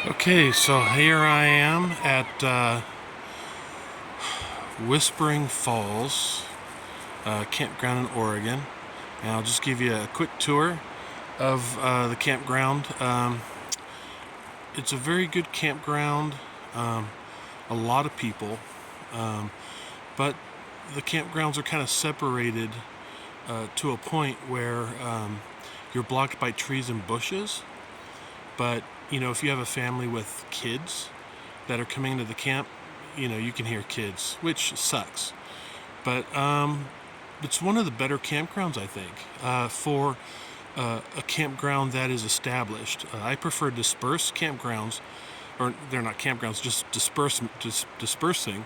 Okay, so here I am at Whispering Falls Campground in Oregon, and I'll just give you a quick tour of the campground. It's a very good campground, a lot of people, but the campgrounds are kind of separated to a point where you're blocked by trees and bushes. But you know, if you have a family with kids that are coming to the camp, you know, you can hear kids, which sucks. But it's one of the better campgrounds, I think, for a campground that is established. I prefer dispersed campgrounds, or they're not campgrounds, just dispersing.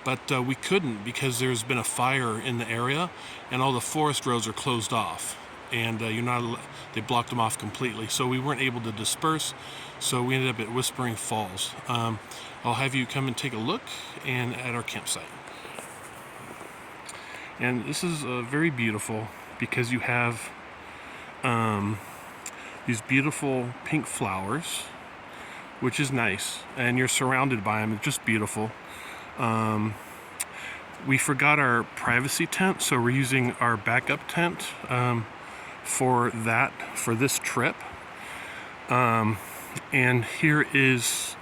But we couldn't because there's been a fire in the area, and all the forest roads are closed off. And they blocked them off completely, so we weren't able to disperse, so we ended up at Whispering Falls. I'll have you come and take a look and at our campsite. And this is very beautiful because you have these beautiful pink flowers, which is nice, and you're surrounded by them. It's just beautiful. We forgot our privacy tent, so we're using our backup tent for this trip. And here is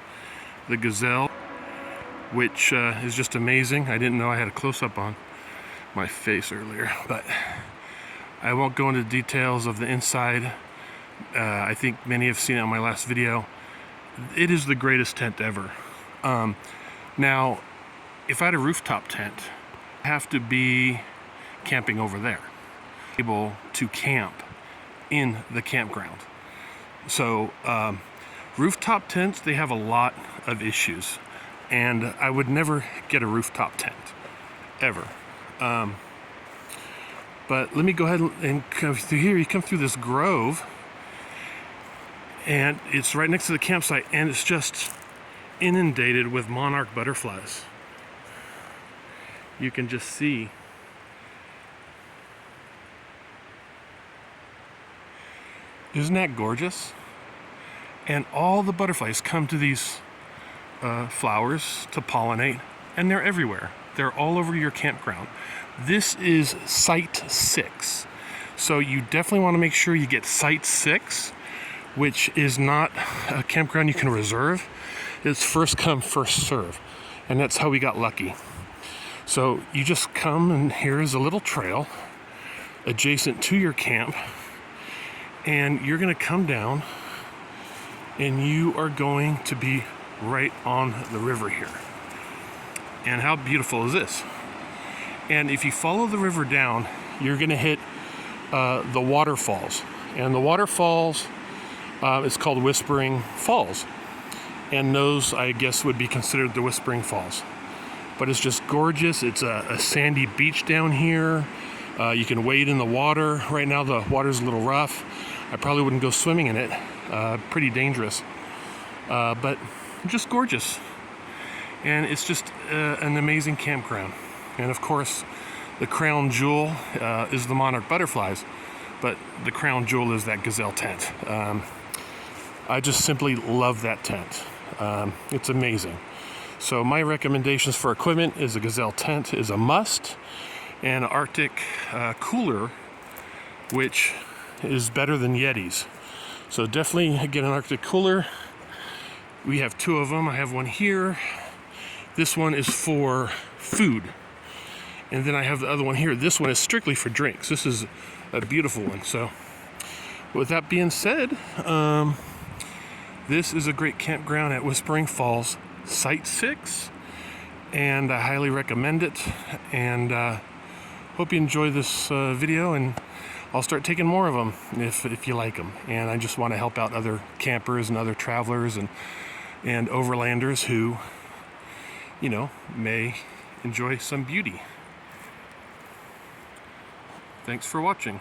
the Gazelle, which is just amazing. I didn't know I had a close-up on my face earlier, but I won't go into details of the inside. I think many have seen it on my last video. It is the greatest tent ever. Now, if I had a rooftop tent, I have to be camping over there, able to camp in the campground. So rooftop tents, they have a lot of issues, and I would never get a rooftop tent ever. But let me go ahead and come through here. You come through this grove, and it's right next to the campsite, and it's just inundated with monarch butterflies. You can just see. Isn't that gorgeous? And all the butterflies come to these flowers to pollinate, and they're everywhere. They're all over your campground. This is Site 6. So you definitely want to make sure you get Site 6, which is not a campground you can reserve. It's first come, first serve. And that's how we got lucky. So you just come, and here's a little trail adjacent to your camp. And you're going to come down, and you are going to be right on the river here. And how beautiful is this? And if you follow the river down, you're going to hit the waterfalls. And the waterfalls is called Whispering Falls. And those, I guess, would be considered the Whispering Falls. But it's just gorgeous. It's a sandy beach down here. You can wade in the water. Right now the water's a little rough. I probably wouldn't go swimming in it. Pretty dangerous. But just gorgeous. And it's just an amazing campground. And of course, the crown jewel is the monarch butterflies. But the crown jewel is that Gazelle tent. I just simply love that tent. It's amazing. So my recommendations for equipment is a Gazelle tent is a must, and an RTIC cooler, which is better than Yetis. So definitely get an RTIC cooler. We have two of them. I have one here. This one is for food. And then I have the other one here. This one is strictly for drinks. This is a beautiful one. So with that being said, this is a great campground at Whispering Falls, Site 6. And I highly recommend it. And hope you enjoy this video, and I'll start taking more of them if you like them. And I just want to help out other campers and other travelers and overlanders who, you know, may enjoy some beauty. Thanks for watching.